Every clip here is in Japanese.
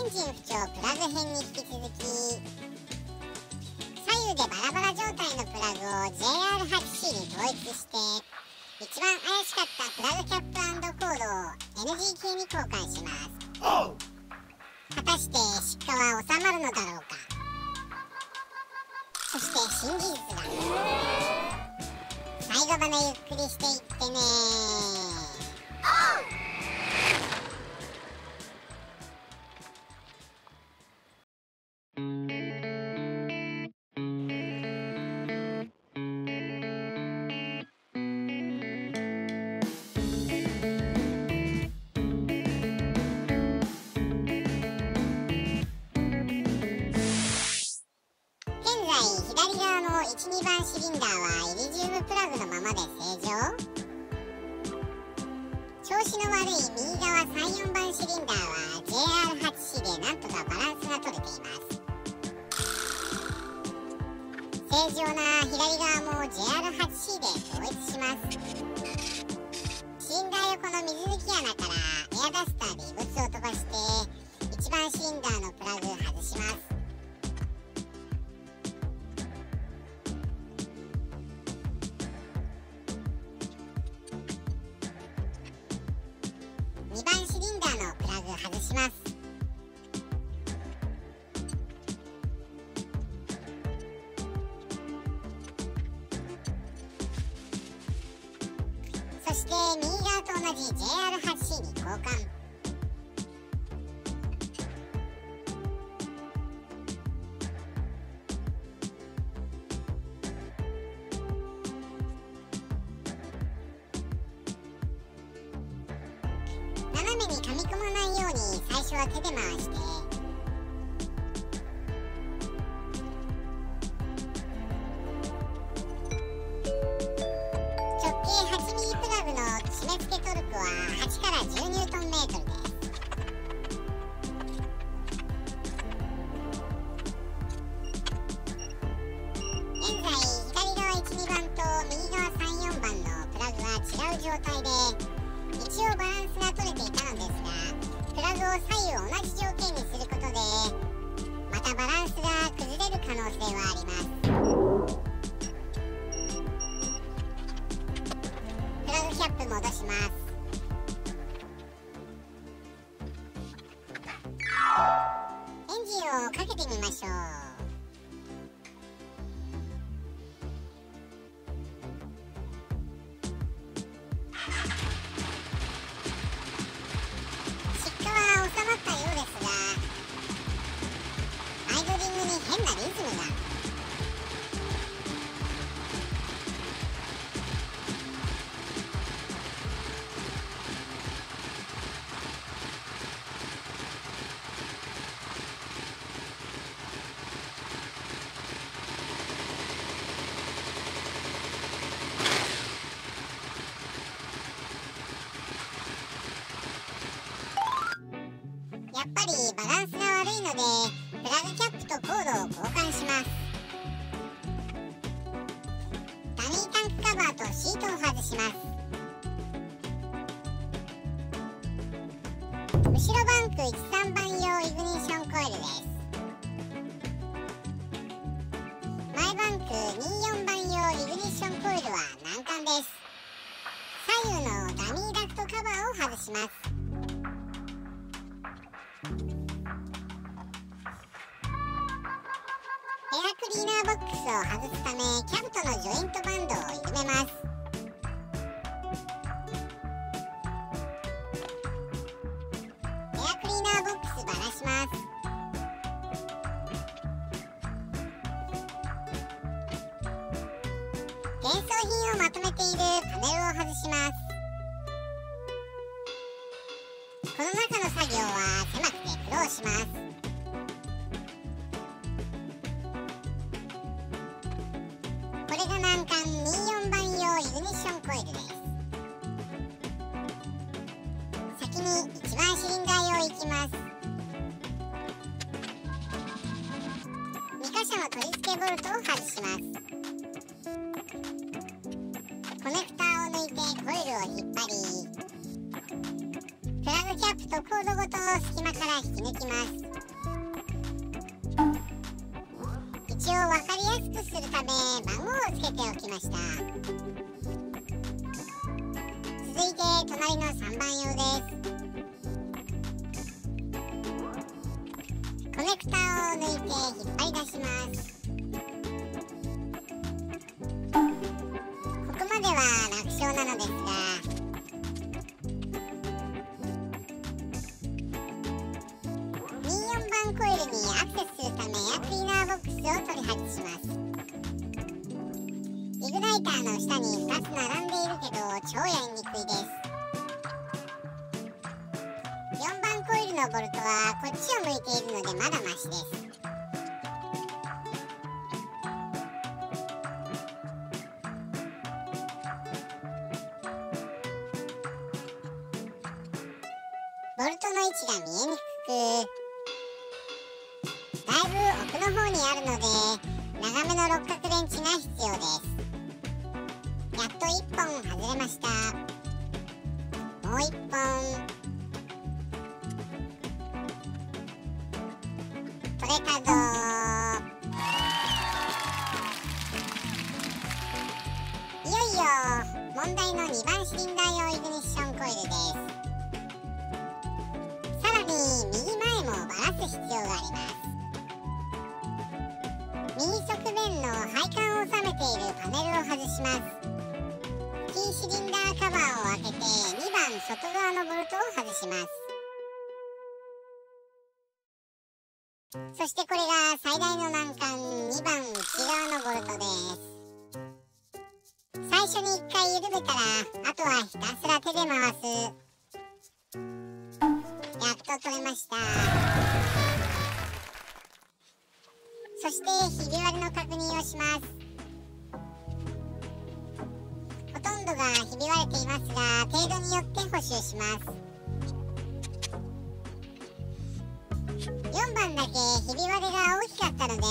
ンジン不調プラグ編に引き続き、左右でバラバラ状態のプラグを JR8C に統一して、一番怪しかったプラグキャップ&コードを NG 系に交換します。果たして失火は収まるのだろうか。そして新事実が、最後までゆっくりしていってね。左側の1、2番シリンダーはイリジウムプラグのままで正常。調子の悪い右側3、4番シリンダーは JR8C でなんとかバランスが取れています。正常な左側も JR8C で統一します。シリンダー横の水抜き穴からエアダスターで異物を飛ばして1番シリンダーのプラグ外します。2番シリンダーのプラグ外します。そして右側と同じ JR8C に交換。斜めに噛み込まないように最初は手で回して、直径8ミリプラグの締め付けトルクは8から10ニュートンメートルです。現在左側1、2番と右側3、4番のプラグは違う状態で、一応バランスが取れていたのですが、プラグを左右同じ条件にすることでまたバランスが崩れる可能性はあります。プラグキャップ戻します。エンジンをかけてみましょう。収まったようですが、アイドリングに変なリズムが。やっぱりバランスが悪いのでプラグキャップとコードを交換します。ダミータンクカバーとシートを外します。後ろバンク1、3番用イグニッションコイルです。前バンク2、4番用イグニッションコイルは難関です。左右のダミーダクトカバーを外します。エアクリーナーボックスを外すためキャブとのジョイントバンドを緩めます。エアクリーナーボックスばらします。現装品をまとめているパネルを外します。この中の作業は狭くて苦労します。これが難関2、4番用イグニッションコイルです。先に1番シリンダー用いきます。2箇所の取り付けボルトを外します。コネクターを抜いてコイルを引っ張り、プラグキャップとコードごと隙間から引き抜きます。を分かりやすくするため番号をつけておきました。続いて隣の3番用です。コネクターを抜いて引っ張り出します。ここまでは楽勝なのですが、24番コイルにアクセスするためエアクリーナーボックスを取り外します。イグナイターの下に2つ並んでいるけど超やりにくいです。4番コイルのボルトはこっちを向いているのでまだマシです。ボルトの位置が見えにくく、だいぶ奥の方にあるので長めの六角レンチが必要です。やっと1本外れました。もう1本取れたぞ。いよいよ問題の2番シリンダー用イグニッションコイルです。さらに右前もばらす必要があります。右側面の配管を収めているパネルを外します。T シリンダーカバーを開けて2番外側のボルトを外します。そしてこれが最大の難関、2番内側のボルトです。最初に1回緩めたらあとはひたすら手で回す。やっと取れました。そしてひび割れの確認をします。ほとんどがひび割れていますが程度によって補修します。4番だけひび割れが大きかったので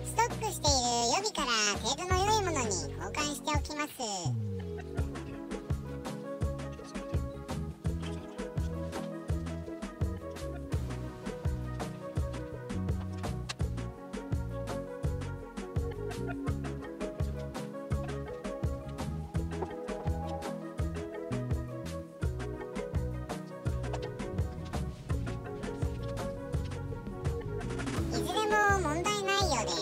ストックしている予備から程度の良いものに交換しておきます。いずれも問題ないようです。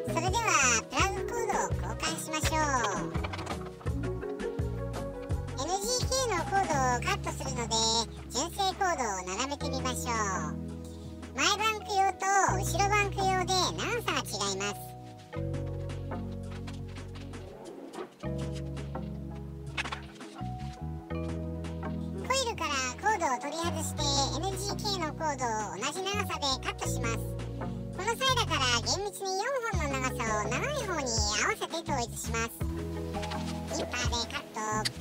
それではプラグコードを交換しましょう。 NGK のコードをカットするので純正コードを並べてみましょう。前バンク用と後ろバンク用で長さが違います。コイルからコードを取り外して NGK のコードを同じ長さでカットします。この際だから厳密に4本の長さを長い方に合わせて統一します。インパーでカット。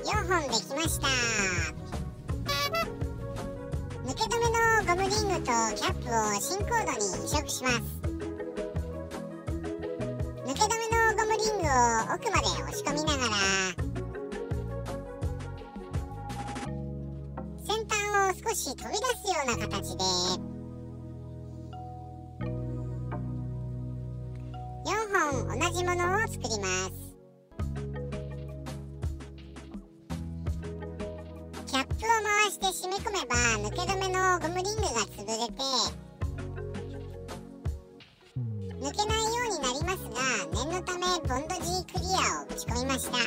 4本できました。抜け止めのゴムリングとキャップを新コードに移植します。抜け止めのゴムリングを奥まで押し込みながら先端を少し飛び出すような形で4本同じものを作ります。キャップを回して締め込めば抜け止めのゴムリングが潰れて抜けないようになりますが、念のためボンド G クリアを打ち込みました。コ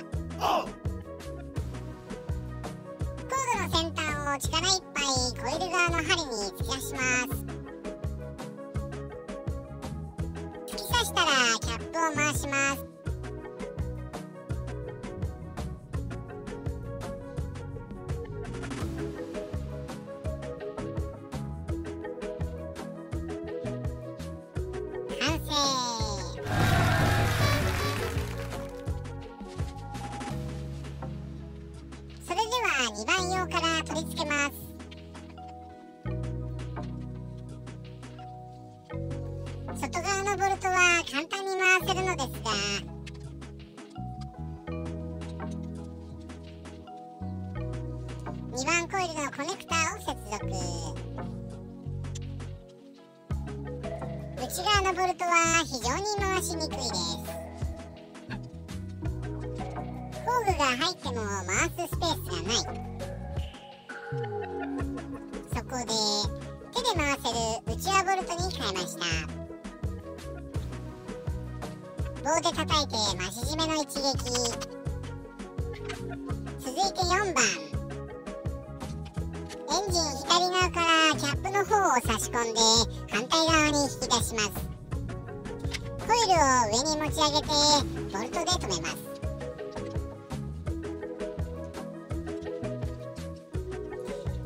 ードの先端を力いっぱいコイル側の針に突き出します。突き刺したらキャップを回します。完成。内側のボルトは非常に回しにくいです。工具が入っても回すスペースがない。そこで手で回せる内側ボルトに変えました。棒で叩いて増し締めの一撃。続いて4番、エンジン左側からキャップの方を差し込んで反対側に引き出します。コイルを上に持ち上げてボルトで留めます。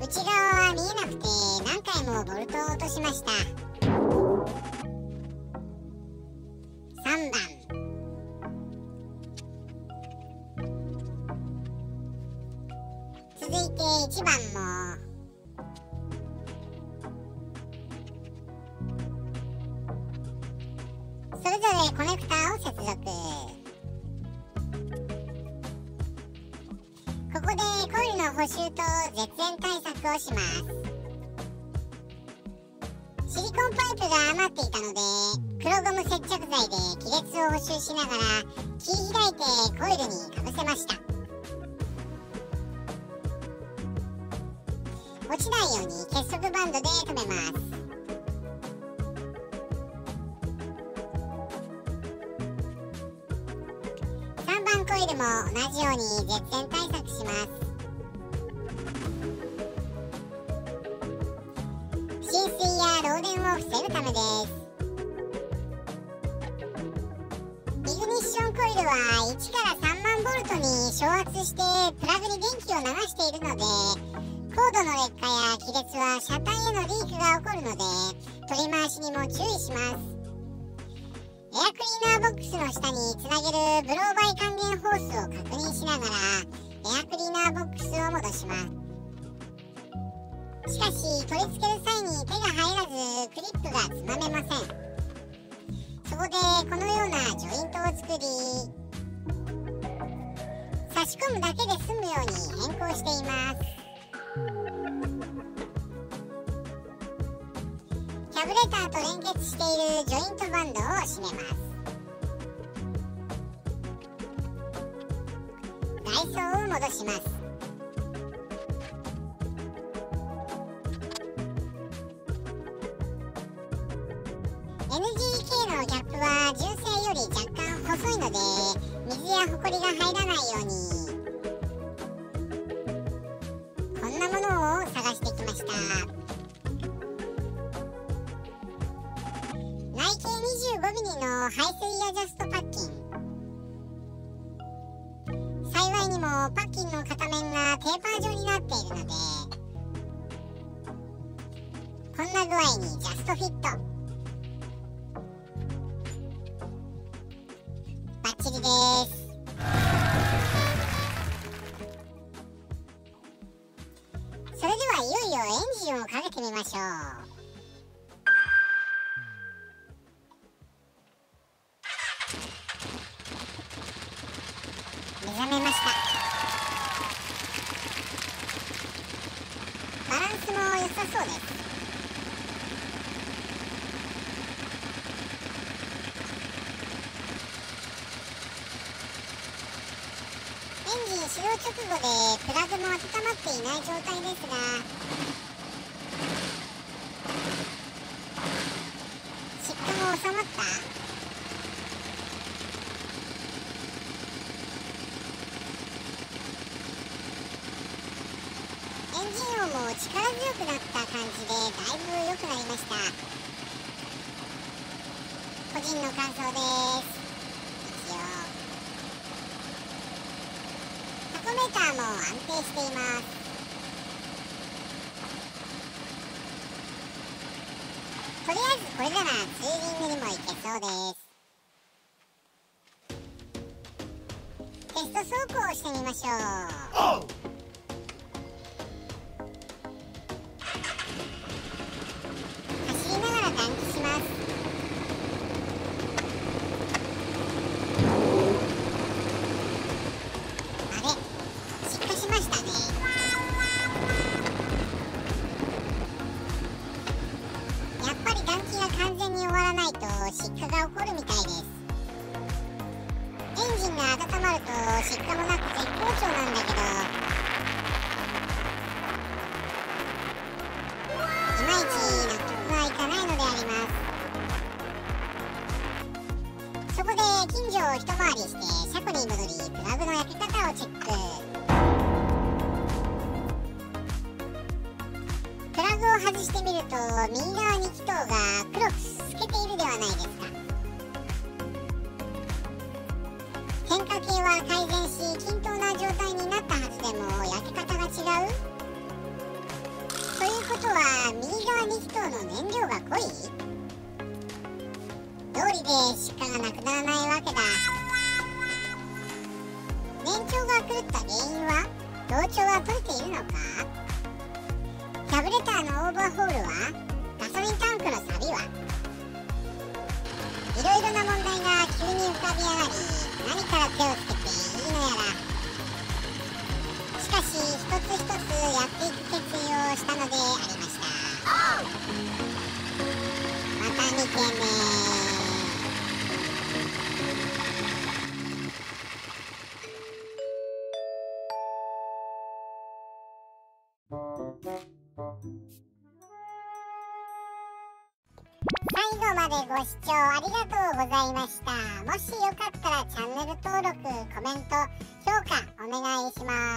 内側は見えなくて何回もボルトを落としました。3番、続いて1番もそれぞれコネクターを接続。ここでコイルの補修と絶縁対策をします。シリコンパイプが余っていたので黒ゴム接着剤で亀裂を補修しながら切り開いてコイルにかぶせました。落ちないように結束バンドで留めます。3番コイルも同じように絶縁対策します。浸水や漏電を防ぐためです。イグニッションコイルは1から3万ボルトに昇圧してプラグに電気を流しているので、コードの劣化や亀裂は車体へのリークが起こるので取り回しにも注意します。エアクリーナーボックスの下につなげるブローバイ還元ホースを確認しながらエアクリーナーボックスを戻します。しかし取り付ける際に手が入らずクリップがつまめません。そこでこのようなジョイントを作り、差し込むだけで済むように変更しています。キャブレターと連結しているジョイントバンドを締めます。外装を戻します。NGK のキャップは純正より若干細いので水やホコリが入らないようにこんなものを探してきました。内径 25mm の排水アジャストパッキン。幸いにもパッキンの片面がテーパー状になっているのでこんな具合にジャストフィット。バッチリです。それではいよいよエンジンをかけてみましょう。目覚めました。バランスも良さそうです。エンジン始動直後でプラグも温まっていない状態ですが湿気も収まった。エンジン音も力強くなった感じでだいぶ良くなりました。個人の感想です。一応タコメーターも安定しています。とりあえずこれならツーリングにも行けそうです。テスト走行をしてみましょう。走りながら換気します。あれ、失火しましたね。やっぱり換気が完全に終わらないないと失火が起こるみたいです。エンジンが温まると失火もなく絶好調なんだけど、いまいち納得がいかないのであります。そこで近所を一回りして車庫に戻り、プラグの焼き方をチェック。プラグを外してみると右側2気筒が黒く透けているではないですか。変化系は改善し均等な状態になったはずでも焼き方が違うということは、右側2気筒の燃料が濃い？道理で出荷がなくならないわけだ。燃調が狂った原因は？同調は取れているのか？キャブレターのオーバーホールは？ガソリンタンクの錆は？いろいろな問題が急に浮かび上がり、何から手をつけていいのやら。しかし一つ一つやっていく決意をしたのでありました。また見てね。最後までご視聴ありがとうございました。もしよかったらチャンネル登録、コメント、評価お願いします。